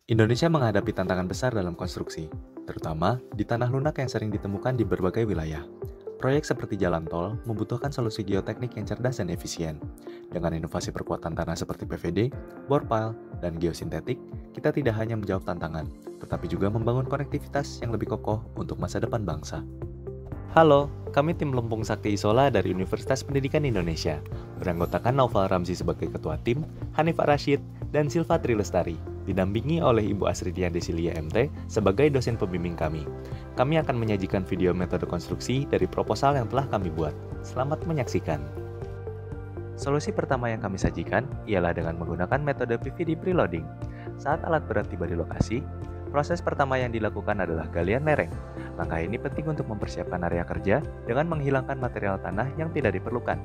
Indonesia menghadapi tantangan besar dalam konstruksi, terutama di tanah lunak yang sering ditemukan di berbagai wilayah. Proyek seperti jalan tol membutuhkan solusi geoteknik yang cerdas dan efisien. Dengan inovasi perkuatan tanah seperti PVD, bore pile, dan geosintetik, kita tidak hanya menjawab tantangan, tetapi juga membangun konektivitas yang lebih kokoh untuk masa depan bangsa. Halo, kami tim Lempung Sakti Isola dari Universitas Pendidikan Indonesia. Beranggotakan Naufal Ramzi sebagai ketua tim, Hanifah Rashid, dan Silva Trilestari. Didampingi oleh Ibu Asridian Desilia MT sebagai dosen pembimbing kami. Kami akan menyajikan video metode konstruksi dari proposal yang telah kami buat. Selamat menyaksikan. Solusi pertama yang kami sajikan ialah dengan menggunakan metode PVD preloading. Saat alat berat tiba di lokasi, proses pertama yang dilakukan adalah galian lereng. Langkah ini penting untuk mempersiapkan area kerja dengan menghilangkan material tanah yang tidak diperlukan.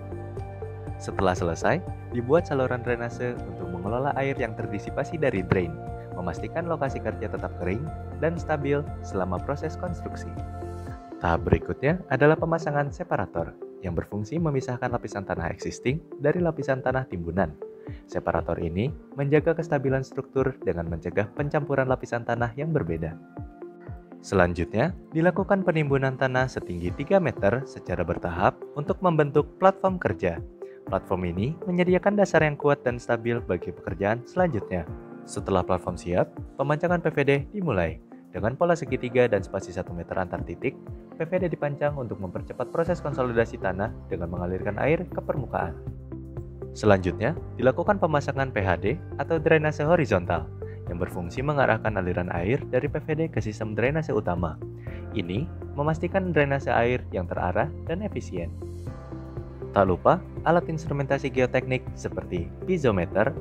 Setelah selesai, dibuat saluran drainase untuk mengelola air yang terdisipasi dari drain, memastikan lokasi kerja tetap kering dan stabil selama proses konstruksi. Tahap berikutnya adalah pemasangan separator yang berfungsi memisahkan lapisan tanah existing dari lapisan tanah timbunan. Separator ini menjaga kestabilan struktur dengan mencegah pencampuran lapisan tanah yang berbeda. Selanjutnya, dilakukan penimbunan tanah setinggi 3 meter secara bertahap untuk membentuk platform kerja. Platform ini menyediakan dasar yang kuat dan stabil bagi pekerjaan selanjutnya. Setelah platform siap, pemancangan PVD dimulai. Dengan pola segitiga dan spasi 1 meter antar titik, PVD dipancang untuk mempercepat proses konsolidasi tanah dengan mengalirkan air ke permukaan. Selanjutnya, dilakukan pemasangan PHD atau drainase horizontal yang berfungsi mengarahkan aliran air dari PVD ke sistem drainase utama. Ini memastikan drainase air yang terarah dan efisien. Tak lupa, alat instrumentasi geoteknik seperti piezometer,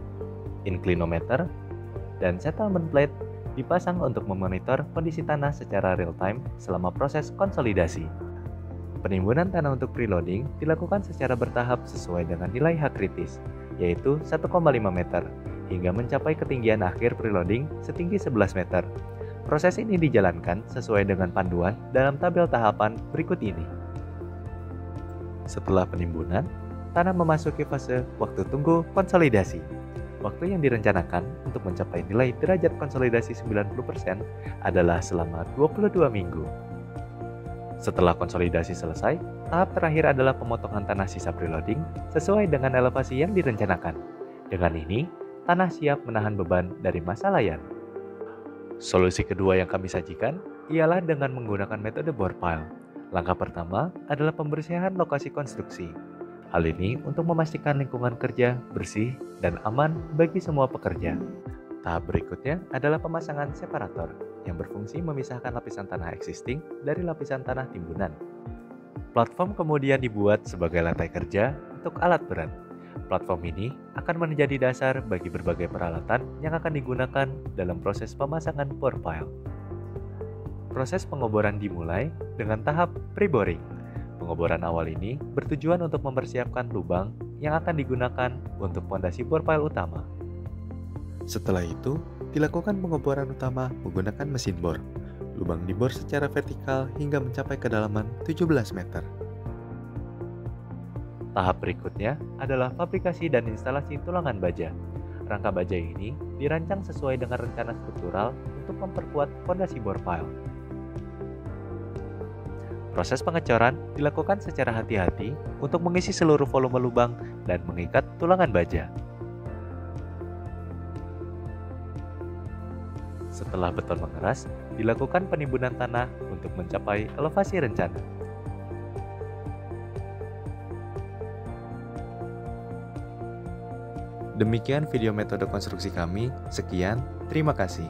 inclinometer, dan settlement plate dipasang untuk memonitor kondisi tanah secara real-time selama proses konsolidasi. Penimbunan tanah untuk preloading dilakukan secara bertahap sesuai dengan nilai H kritis, yaitu 1,5 meter, hingga mencapai ketinggian akhir preloading setinggi 11 meter. Proses ini dijalankan sesuai dengan panduan dalam tabel tahapan berikut ini. Setelah penimbunan, tanah memasuki fase waktu tunggu konsolidasi. Waktu yang direncanakan untuk mencapai nilai derajat konsolidasi 90% adalah selama 22 minggu. Setelah konsolidasi selesai, tahap terakhir adalah pemotongan tanah sisa preloading sesuai dengan elevasi yang direncanakan. Dengan ini, tanah siap menahan beban dari masa layan. Solusi kedua yang kami sajikan ialah dengan menggunakan metode bore pile. Langkah pertama adalah pembersihan lokasi konstruksi. Hal ini untuk memastikan lingkungan kerja bersih dan aman bagi semua pekerja. Tahap berikutnya adalah pemasangan separator yang berfungsi memisahkan lapisan tanah existing dari lapisan tanah timbunan. Platform kemudian dibuat sebagai lantai kerja untuk alat berat. Platform ini akan menjadi dasar bagi berbagai peralatan yang akan digunakan dalam proses pemasangan bore pile. Proses pengoboran dimulai dengan tahap pre-boring. Pengoboran awal ini bertujuan untuk mempersiapkan lubang yang akan digunakan untuk fondasi bore pile utama. Setelah itu, dilakukan pengoboran utama menggunakan mesin bor. Lubang dibor secara vertikal hingga mencapai kedalaman 17 meter. Tahap berikutnya adalah fabrikasi dan instalasi tulangan baja. Rangka baja ini dirancang sesuai dengan rencana struktural untuk memperkuat fondasi bore pile. Proses pengecoran dilakukan secara hati-hati untuk mengisi seluruh volume lubang dan mengikat tulangan baja. Setelah beton mengeras, dilakukan penimbunan tanah untuk mencapai elevasi rencana. Demikian video metode konstruksi kami. Sekian, terima kasih.